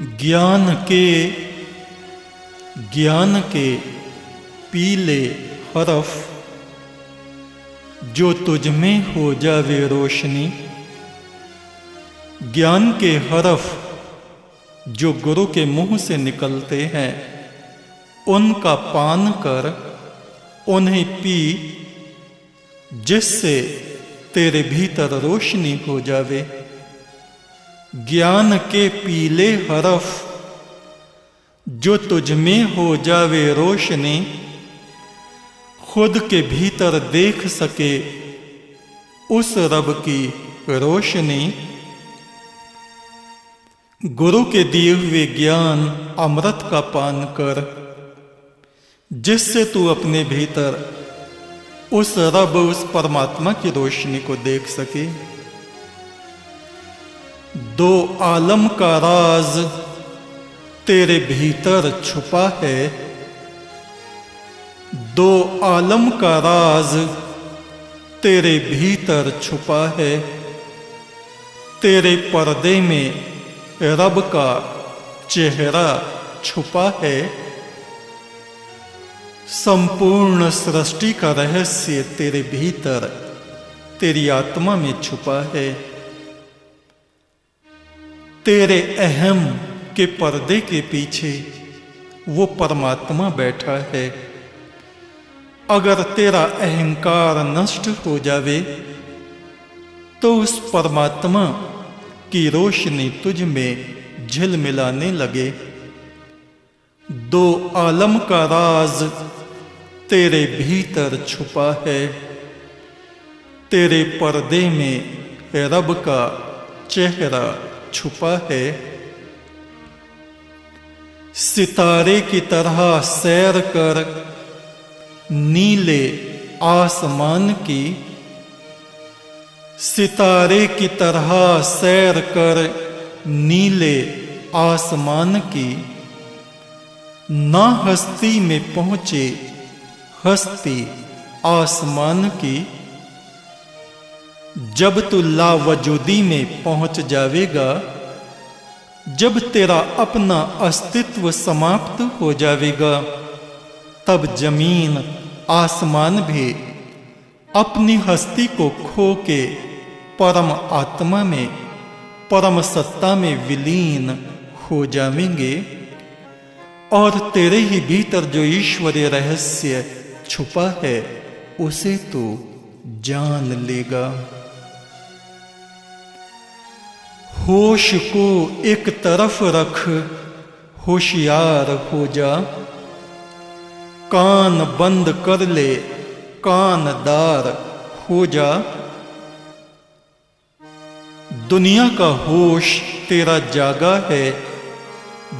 ज्ञान के पीले हरफ जो तुझ में हो जावे रोशनी। ज्ञान के हरफ जो गुरु के मुंह से निकलते हैं, उनका पान कर, उन्हें पी, जिससे तेरे भीतर रोशनी हो जावे। ज्ञान के पीले हरफ जो तुझ में हो जावे रोशनी, खुद के भीतर देख सके उस रब की रोशनी। गुरु के दिए हुए ज्ञान अमृत का पान कर, जिससे तू अपने भीतर उस रब, उस परमात्मा की रोशनी को देख सके। दो आलम का राज तेरे भीतर छुपा है। दो आलम का राज तेरे भीतर छुपा है। तेरे पर्दे में रब का चेहरा छुपा है। संपूर्ण सृष्टि का रहस्य तेरे भीतर, तेरी आत्मा में छुपा है। तेरे अहम के पर्दे के पीछे वो परमात्मा बैठा है। अगर तेरा अहंकार नष्ट हो जावे तो उस परमात्मा की रोशनी तुझ में झिलमिलाने लगे। दो आलम का राज तेरे भीतर छुपा है। तेरे पर्दे में रब का चेहरा छुपा है। सितारे की तरह सैर कर नीले आसमान की। सितारे की तरह सैर कर नीले आसमान की। ना हस्ती में पहुंचे हस्ती आसमान की। जब तू लावजूदी में पहुंच जावेगा, जब तेरा अपना अस्तित्व समाप्त हो जावेगा, तब जमीन आसमान भी अपनी हस्ती को खो के परम आत्मा में, परम सत्ता में विलीन हो जाएंगे। और तेरे ही भीतर जो ईश्वरीय रहस्य छुपा है, उसे तू जान लेगा। होश को एक तरफ रख, होशियार हो जा। कान बंद कर ले, कानदार हो जा। दुनिया का होश तेरा जागा है।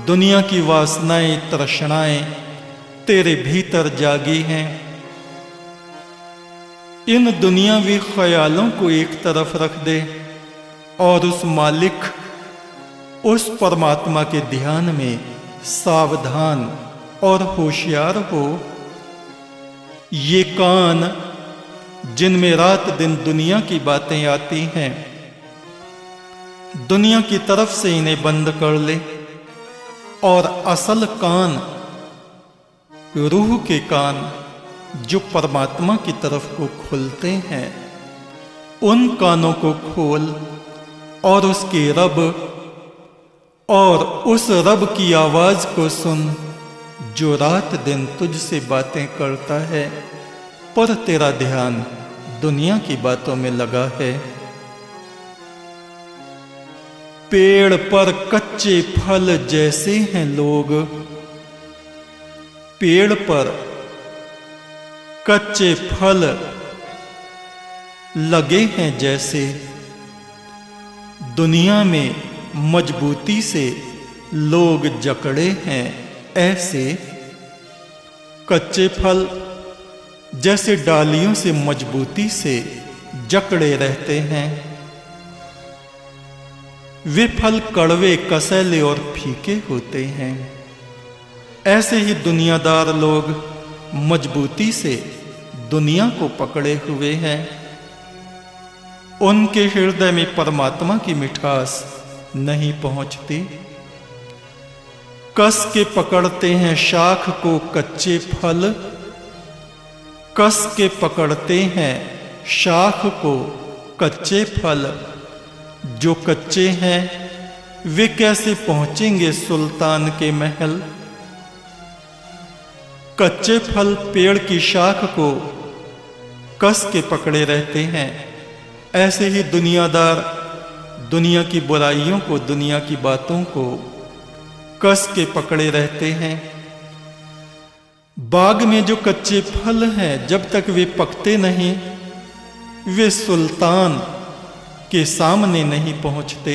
दुनिया की वासनाएं, तृष्णाएं तेरे भीतर जागी हैं। इन दुनियावी ख्यालों को एक तरफ रख दे और उस मालिक, उस परमात्मा के ध्यान में सावधान और होशियार हो। ये कान जिनमें रात दिन दुनिया की बातें आती हैं, दुनिया की तरफ से इन्हें बंद कर ले और असल कान, रूह के कान जो परमात्मा की तरफ को खुलते हैं, उन कानों को खोल और उसके रब और उस रब की आवाज को सुन जो रात दिन तुझसे बातें करता है, पर तेरा ध्यान दुनिया की बातों में लगा है। पेड़ पर कच्चे फल जैसे हैं लोग। पेड़ पर कच्चे फल लगे हैं जैसे। दुनिया में मजबूती से लोग जकड़े हैं ऐसे। कच्चे फल जैसे डालियों से मजबूती से जकड़े रहते हैं। वे फल कड़वे, कसैले और फीके होते हैं। ऐसे ही दुनियादार लोग मजबूती से दुनिया को पकड़े हुए हैं। उनके हृदय में परमात्मा की मिठास नहीं पहुंचती। कस के पकड़ते हैं शाख को कच्चे फल, कस के पकड़ते हैं शाख को कच्चे फल। जो कच्चे हैं वे कैसे पहुंचेंगे सुल्तान के महल। कच्चे फल पेड़ की शाख को कस के पकड़े रहते हैं, ऐसे ही दुनियादार दुनिया की बुराइयों को, दुनिया की बातों को कस के पकड़े रहते हैं। बाग में जो कच्चे फल हैं, जब तक वे पकते नहीं वे सुल्तान के सामने नहीं पहुंचते।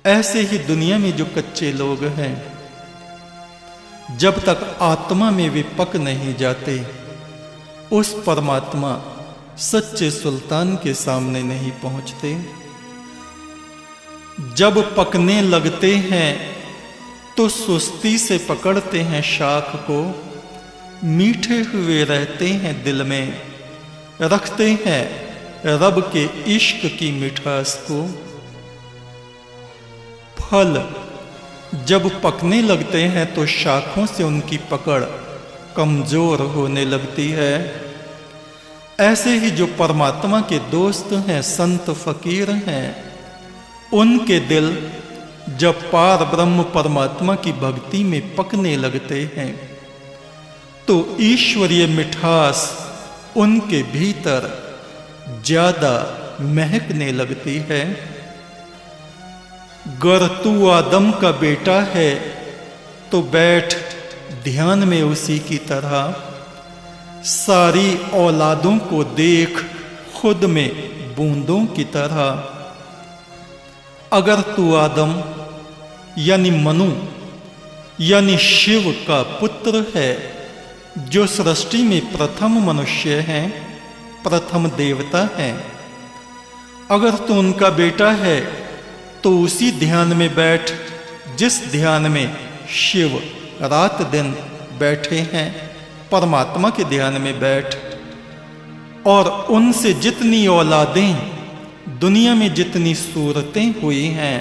ऐसे ही दुनिया में जो कच्चे लोग हैं, जब तक आत्मा में वे पक नहीं जाते उस परमात्मा सच्चे सुल्तान के सामने नहीं पहुंचते। जब पकने लगते हैं तो सुस्ती से पकड़ते हैं शाख को, मीठे हुए रहते हैं दिल में, रखते हैं रब के इश्क की मिठास को। फल जब पकने लगते हैं तो शाखों से उनकी पकड़ कमजोर होने लगती है। ऐसे ही जो परमात्मा के दोस्त हैं, संत फकीर हैं, उनके दिल जब पार ब्रह्म परमात्मा की भक्ति में पकने लगते हैं तो ईश्वरीय मिठास उनके भीतर ज्यादा महकने लगती है। गर तू आदम का बेटा है तो बैठ ध्यान में उसी की तरह, सारी औलादों को देख खुद में बूंदों की तरह। अगर तू आदम यानी मनु यानी शिव का पुत्र है, जो सृष्टि में प्रथम मनुष्य हैं, प्रथम देवता हैं, अगर तू उनका बेटा है तो उसी ध्यान में बैठ जिस ध्यान में शिव रात दिन बैठे हैं। परमात्मा के ध्यान में बैठ और उनसे जितनी औलादें, दुनिया में जितनी सूरतें हुई हैं,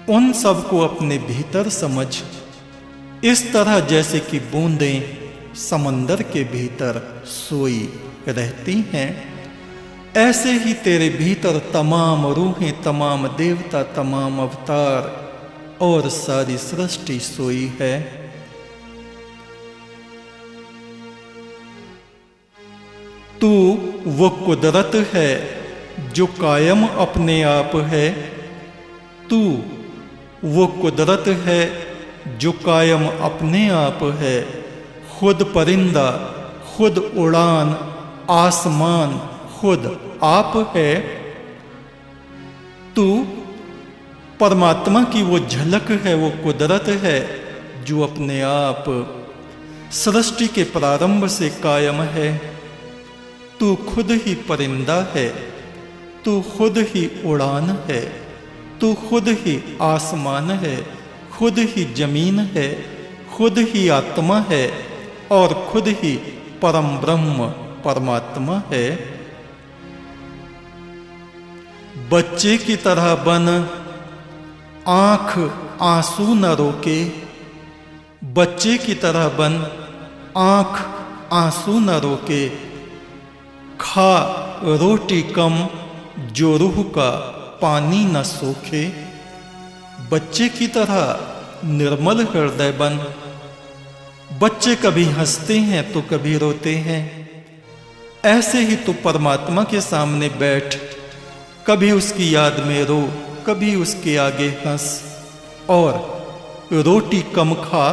उन सबको अपने भीतर समझ। इस तरह जैसे कि बूंदें समंदर के भीतर सोई रहती हैं, ऐसे ही तेरे भीतर तमाम रूहें, तमाम देवता, तमाम अवतार और सारी सृष्टि सोई है। तू वो कुदरत है जो कायम अपने आप है। तू वो कुदरत है जो कायम अपने आप है। खुद परिंदा, खुद उड़ान, आसमान खुद आप है। तू परमात्मा की वो झलक है, वो कुदरत है जो अपने आप सृष्टि के प्रारंभ से कायम है। तू खुद ही परिंदा है, तू खुद ही उड़ान है, तू खुद ही आसमान है, खुद ही जमीन है, खुद ही आत्मा है और खुद ही परम ब्रह्म परमात्मा है। बच्चे की तरह बन, आंख आंसू न रोके। बच्चे की तरह बन, आंख आंसू न रोके। खा रोटी कम जो रूह का पानी न सोखे। बच्चे की तरह निर्मल हृदय बन। बच्चे कभी हंसते हैं तो कभी रोते हैं। ऐसे ही तू परमात्मा के सामने बैठ, कभी उसकी याद में रो, कभी उसके आगे हंस और रोटी कम खा।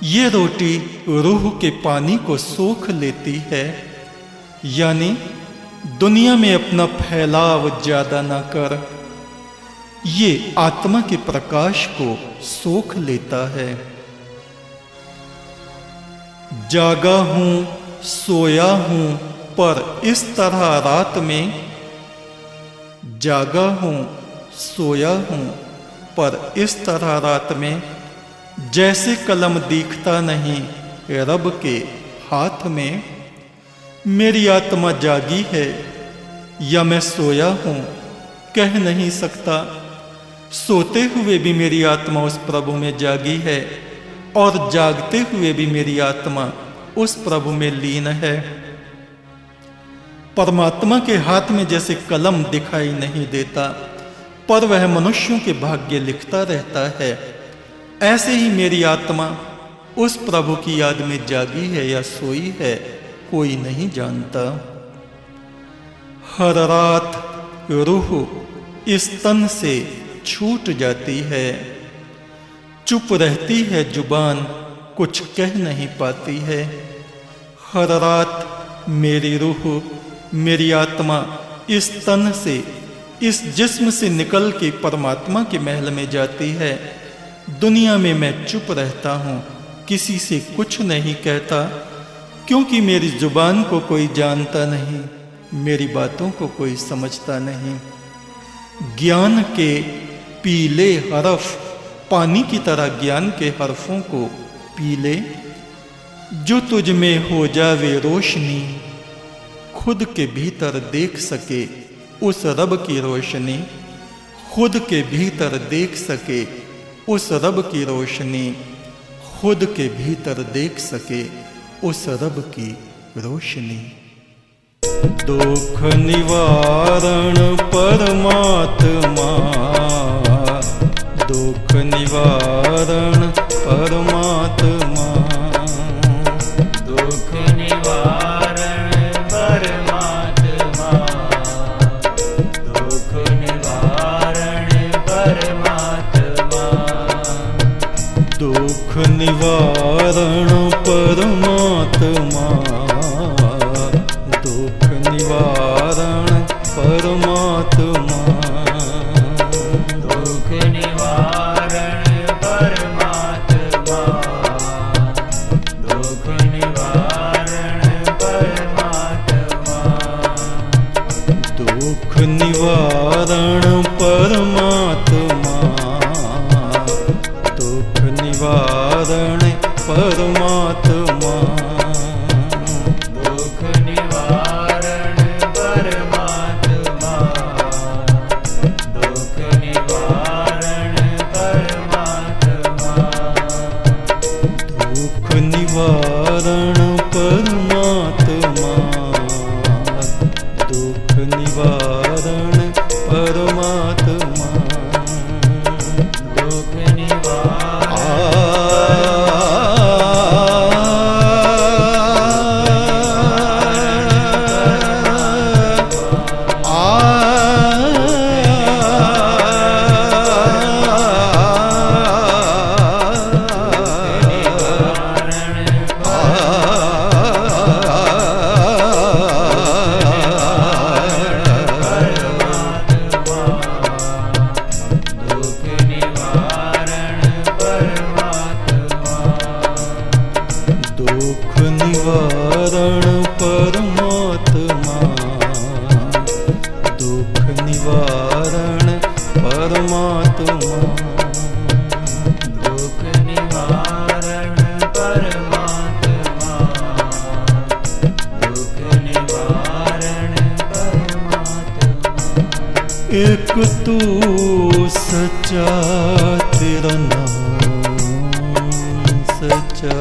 ये रोटी रूह के पानी को सोख लेती है, यानी दुनिया में अपना फैलाव ज्यादा ना कर। ये आत्मा के प्रकाश को सोख लेता है। जागा हूं, सोया हूं, पर इस तरह रात में। जागा हूं, सोया हूं, पर इस तरह रात में। जैसे कलम दिखता नहीं रब के हाथ में। मेरी आत्मा जागी है या मैं सोया हूं, कह नहीं सकता। सोते हुए भी मेरी आत्मा उस प्रभु में जागी है और जागते हुए भी मेरी आत्मा उस प्रभु में लीन है। परमात्मा के हाथ में जैसे कलम दिखाई नहीं देता, पर वह मनुष्यों के भाग्य लिखता रहता है, ऐसे ही मेरी आत्मा उस प्रभु की याद में जागी है या सोई है, कोई नहीं जानता। हर रात रूह इस तन से छूट जाती है, चुप रहती है जुबान, कुछ कह नहीं पाती है। हर रात मेरी रूह, मेरी आत्मा इस तन से, इस जिस्म से निकल के परमात्मा के महल में जाती है। दुनिया में मैं चुप रहता हूँ, किसी से कुछ नहीं कहता, क्योंकि मेरी जुबान को कोई जानता नहीं, मेरी बातों को कोई समझता नहीं। ज्ञान के पीले हरफ पानी की तरह ज्ञान के हरफों को पी ले। जो तुझ में हो जावे रोशनी, खुद के भीतर देख सके उस रब की रोशनी, खुद के भीतर देख सके उस रब की रोशनी, खुद के भीतर देख सके उस रब की रोशनी। दुख निवारण परमात्मा, दुख निवारण परमात्मा, दुख निवारण परमात्मा, दुख निवारण परमात्मा, दुख निवारण परमात्मा, दुख निवारण परमात्मा, दुख निवारण परमात्मा, दुख निवारण परमात्मा, दुख निवारण परमात्मा, दुख निवारण परमात्मा, दुख निवारण परमात्मा, दुख निवारण परमात्मा, दुख निवारण परमात्मा, दुख निवारण परमात्मा, दुख निवारण दुख निवारण परमात्मा, दुख निवारण परमात्मा, दुख निवारण परमात्मा, दुख निवारण परमात्मा। एक तू सच्चा, तेरा नाम सच्चा,